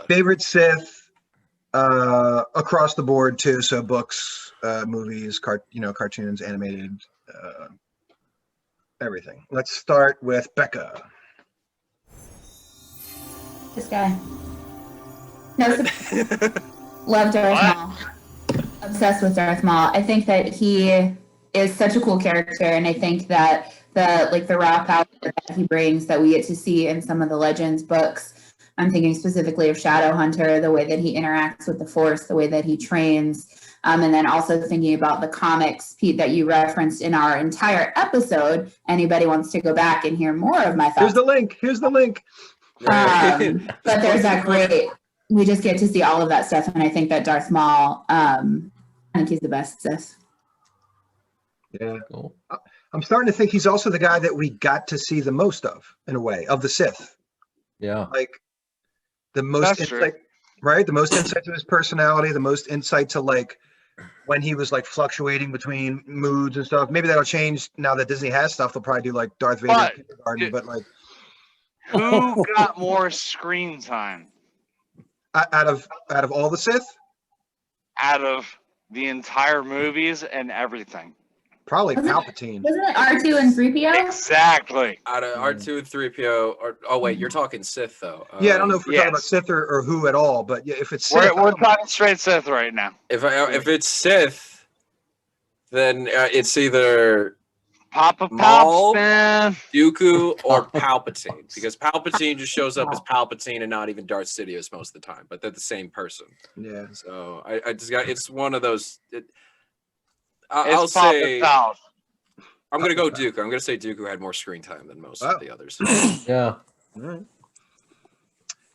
Favorite Sith across the board too. So books, movies, cartoons, animated, everything. Let's start with Becca. This guy. No, love Darth Maul. Obsessed with Darth Maul. I think that he is such a cool character, and I think that the raw power that he brings that we get to see in some of the Legends books. I'm thinking specifically of Shadowhunter, the way that he interacts with the Force, the way that he trains, and then also thinking about the comics, Pete, that you referenced in our entire episode. Anybody wants to go back and hear more of my thoughts? Here's the link. But there's that great. We just get to see all of that stuff, and I think that Darth Maul, I think he's the best Sith. Yeah, cool. I'm starting to think he's also the guy that we got to see the most of, in a way, of the Sith. Yeah, like the most insight, right? The most insight to his personality, the most insight to like when he was like fluctuating between moods and stuff. Maybe that'll change now that Disney has stuff. They'll probably do like Darth Vader kindergarten, but like, who got more screen time? Out of all the Sith? Out of the entire movies and everything. Probably Palpatine. Wasn't it R2 and 3PO? Exactly. Out of R2 and 3PO. Oh, wait, you're talking Sith, though. Yeah, I don't know if we're talking about Sith or who at all, but yeah, if it's Sith. We're talking straight Sith right now. If it's Sith, then it's either Papa Maul, Palpatine, Dooku, or Palpatine, because Palpatine just shows up as Palpatine and not even Darth Sidious most of the time, but they're the same person. Yeah. So I just got, it's one of those. I'll say I'm gonna go Dooku. I'm gonna say Dooku had more screen time than most of the others. Yeah. All right.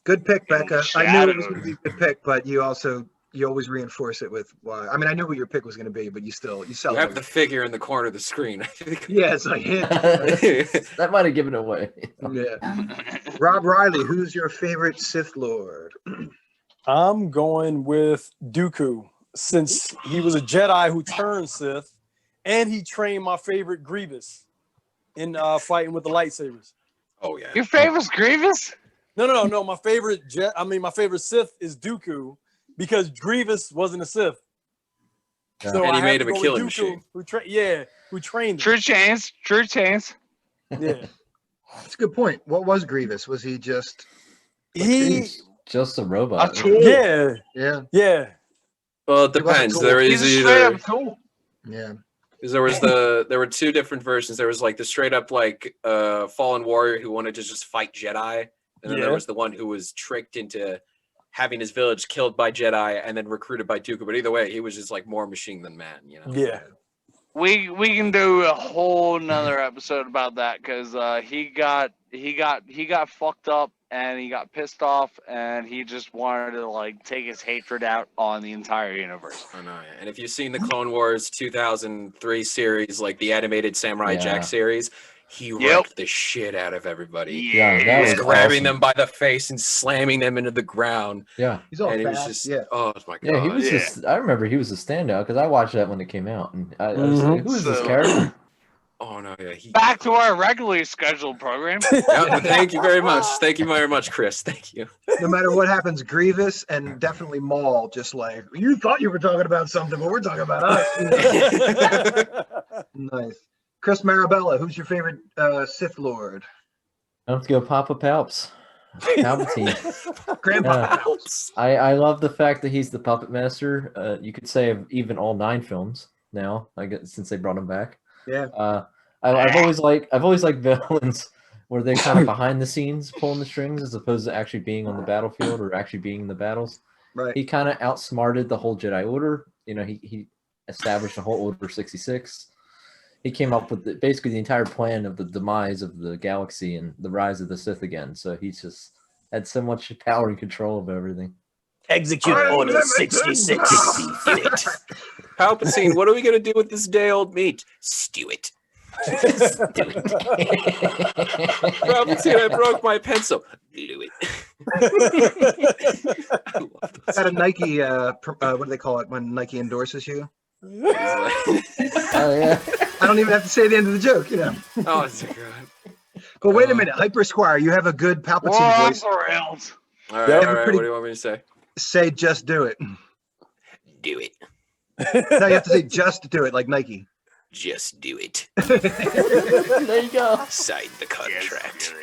Good pick, Becca. I knew it was going to be a good pick, but you always reinforce it with why. I mean, I knew what your pick was going to be, but you sell. You have the figure in the corner of the screen. Yeah, it's like that might have given it away. Yeah. Rob Riley, who's your favorite Sith Lord? I'm going with Dooku, since he was a Jedi who turned Sith, and he trained my favorite Grievous in fighting with the lightsabers. Oh yeah. Your favorite's Grievous? No. My favorite Sith is Dooku, because Grievous wasn't a Sith. Yeah. So and he made him a killing machine. Who trained him. True chains. Yeah. That's a good point. What was Grievous? Was he just... just a robot. A tool. Yeah. Well, it depends. There is either... a tool. Yeah. Because there were two different versions. There was like the straight up like fallen warrior who wanted to just fight Jedi, and then there was the one who was tricked into having his village killed by Jedi and then recruited by Dooku. But either way, he was just like more machine than man, you know. Yeah. We can do a whole nother episode about that, because he got fucked up and he got pissed off and he just wanted to like take his hatred out on the entire universe. I know, yeah. And if you've seen the Clone Wars 2003 series, like the animated Samurai Jack series, he wrecked the shit out of everybody. Yeah, that was grabbing awesome. them by the face and slamming them into the ground. Yeah, he's all and fast. It was just, yeah. Oh my god. Yeah, he was just. I remember he was a standout because I watched that when it came out, and I was like, "Who is this character?" Oh no, yeah. Back to our regularly scheduled program. Thank you very much. Thank you very much, Chris. Thank you. No matter what happens, Grievous and definitely Maul, just like, you thought you were talking about something, but we're talking about us. Nice. Chris Marabella, who's your favorite Sith Lord? Let's go Papa Palps. Palpatine. Grandpa Palps. I love the fact that he's the puppet master. You could say of even all 9 films now, I guess, since they brought him back. Yeah. I've always liked villains where they're kind of behind the scenes pulling the strings as opposed to actually being on the battlefield or actually being in the battles. Right. He kind of outsmarted the whole Jedi Order. You know, he established the whole Order 66. He came up with basically the entire plan of the demise of the galaxy and the rise of the Sith again. So he's just had so much power and control of everything. Execute Order 66. Palpatine, what are we gonna do with this day-old meat? Stew it. Palpatine, I broke my pencil. Glue it. Is that a Nike? What do they call it when Nike endorses you? Oh yeah. I don't even have to say the end of the joke, you know. Oh, it's so good. But wait a minute, Hyper Squire, you have a good Palpatine voice. All right, Yeah. all right. What do you want me to say? Say just do it. Do it. No, you have to say just do it, like Nike. Just do it. There you go. Sign the contract.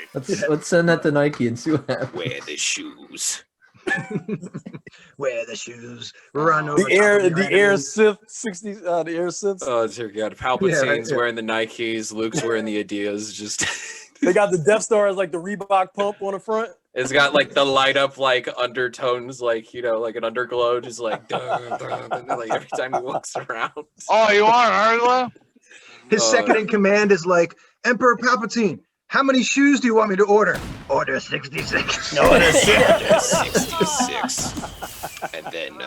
Let's send that to Nike and see what happens. Wear the shoes. Wear the shoes. Run over. The air top of your enemies. Sith 60 the air Siths. Oh, dear God. Palpatine's yeah. wearing the Nikes. Luke's wearing the Adidas. Just They got the Death Star as like the Reebok pump on the front. it's got like the light up like undertones, like like an underglow, just like, dun, dun, dun, like every time he walks around. Oh, you want Arla? His second in command is like, Emperor Palpatine, how many shoes do you want me to order? Order 66. Order 66. And then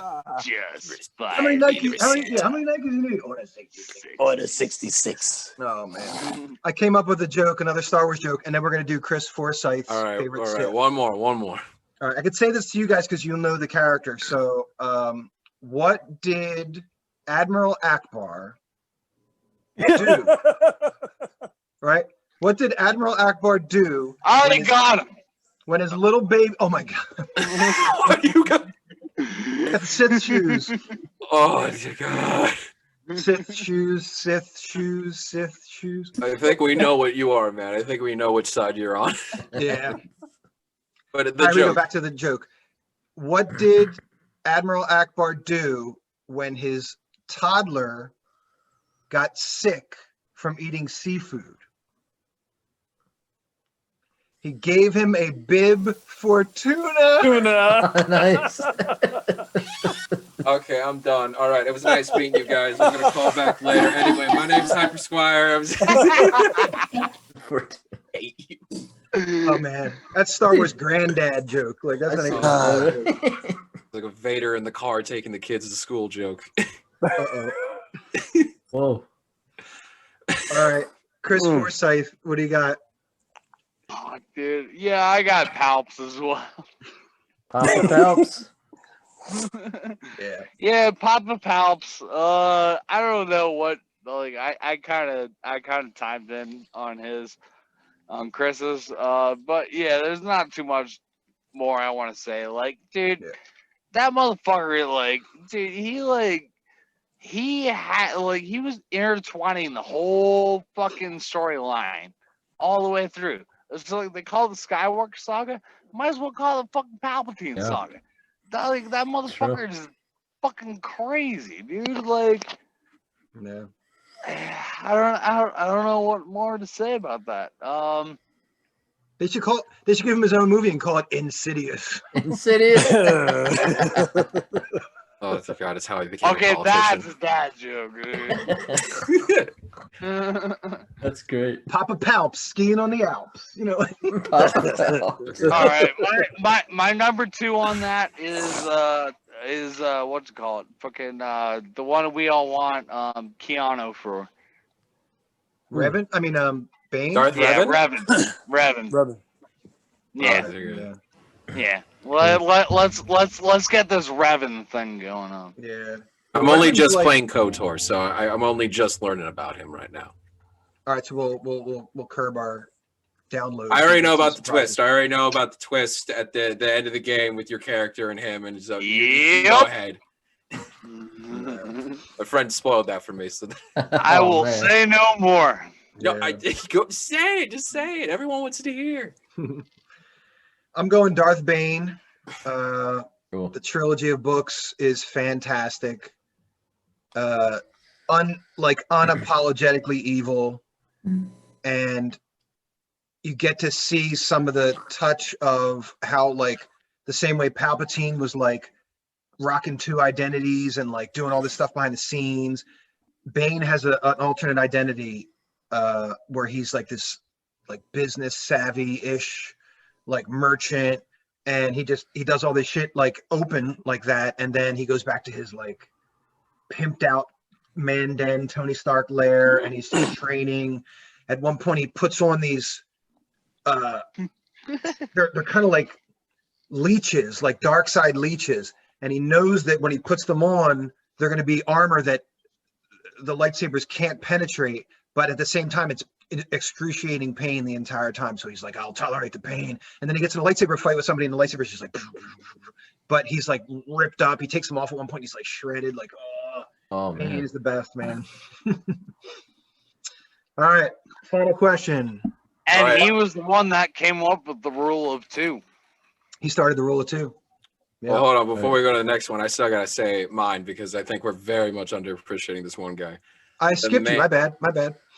Just How many Nikes? How many Nikes do you need? Order 66. Order 66. Oh man, I came up with a joke, another Star Wars joke, and then we're gonna do Chris Forsyth's all right, favorite all right. Sith. One more. All right, I could say this to you guys because you'll know the character. So, what did Admiral Akbar do? Right? What did Admiral Akbar do? I already got him. When his little baby? Oh my God! You got. Sith shoes. Oh dear God. Sith shoes. Sith shoes. Sith shoes. I think we know what you are, man. I think we know which side you're on. Yeah. But All the right, we go joke. back to the joke. What did Admiral Akbar do when his toddler got sick from eating seafood? He gave him a bib for tuna. Tuna. Nice. Okay, I'm done. All right, it was nice meeting you guys. I'm gonna call back later. Anyway, my name's Hyper Squire. Hate you. Oh man, that's Star Wars granddad joke. Like that's an Like a Vader in the car taking the kids to school joke. Uh-oh. Whoa. All right, Chris Forsyth, what do you got? Oh, dude. Yeah, I got Palps as well. Papa Palps. Yeah. Yeah, Papa Palps. I don't know what. Like, I kind of timed in on his, on Chris's. But yeah, there's not too much more I want to say. Like, dude, Yeah. that motherfucker. Like, dude, he was intertwining the whole fucking storyline all the way through. So like they call it the Skywalker saga. Might as well call it the fucking Palpatine saga. That motherfucker is fucking crazy, dude. Like, No. I don't know what more to say about that. They should give him his own movie and call it Insidious. Insidious. Oh God, it's how he became Okay, a that's politician. a dad joke, dude. That's great. Papa Palps skiing on the Alps. You know. Papa Palps. All right, my number 2 on that is what's it called? Fucking the one we all want, Keanu for. Revan. I mean, Bane. Darth Yeah, Revan? Revan. Brother. Yeah, Oh, there you go. Yeah. yeah. Let's get this Revan thing going on. Yeah. I'm only Revan's just like- playing KOTOR, so I'm only just learning about him right now. All right, so we'll curb our download. I already know about the twist. I already know about the twist at the end of the game with your character and him, and so you go Yep. ahead. My friend spoiled that for me, so I will say no more. no, Yeah. I go say it. Just say it. Everyone wants to hear. I'm going Darth Bane. Cool. The trilogy of books is fantastic. Unapologetically evil, and you get to see some of the touch of how, like, the same way Palpatine was like rocking 2 identities and like doing all this stuff behind the scenes. Bane has an alternate identity where he's like this like business savvy ish like merchant, and he does all this shit like open like that, and then he goes back to his like pimped out Mandan Tony Stark lair, and he's just training. At one point he puts on these they're kind of like leeches, like dark side leeches, and he knows that when he puts them on, they're going to be armor that the lightsabers can't penetrate, but at the same time it's excruciating pain the entire time. So he's like, I'll tolerate the pain. And then he gets in a lightsaber fight with somebody, and the lightsaber's just like, but he's like ripped up. He takes them off at one point. He's like shredded. Like, Oh pain man. is the best, man. All right, final question. And he was the one that came up with the rule of 2. He started the rule of 2. Yeah. Well, hold on. Before we go to the next one, I still got to say mine because I think we're very much underappreciating this one guy. I skipped you. My bad.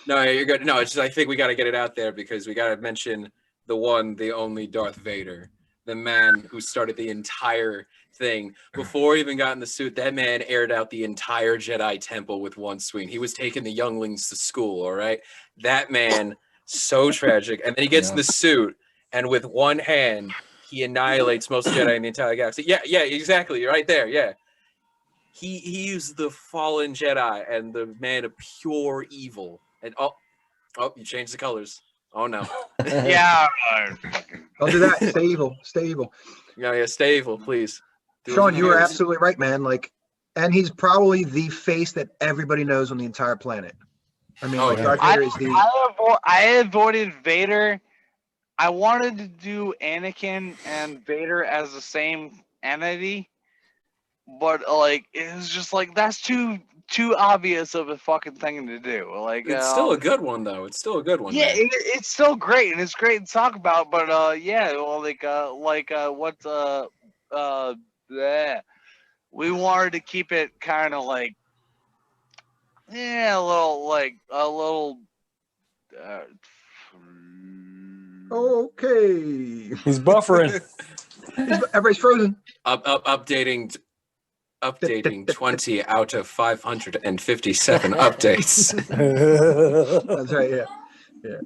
No, you're good. No, it's just I think we got to get it out there because we got to mention the one, the only Darth Vader, the man who started the entire thing. Before he even got in the suit, that man aired out the entire Jedi Temple with one swing. He was taking the younglings to school, all right? That man, so tragic. And then he gets in the suit, and with one hand, he annihilates most Jedi in the entire galaxy. Yeah, exactly. You're right there, yeah. He's the fallen Jedi and the man of pure evil. And oh, you changed the colors. Oh no. Yeah. Don't do that. Stay evil. Stay evil. Yeah, stay evil, please. Sean, you were absolutely right, man. Like, and he's probably the face that everybody knows on the entire planet. I mean, Darth Vader is the. I avoided Vader. I wanted to do Anakin and Vader as the same entity, but like it was just like that's too obvious of a fucking thing to do. Like it's still a good one though. It's still a good one. Yeah, it's still great and it's great to talk about. But yeah, well, we wanted to keep it kind of like a little. Okay. He's buffering. Everybody's frozen. Updating 20 out of 557 updates. That's right. Yeah.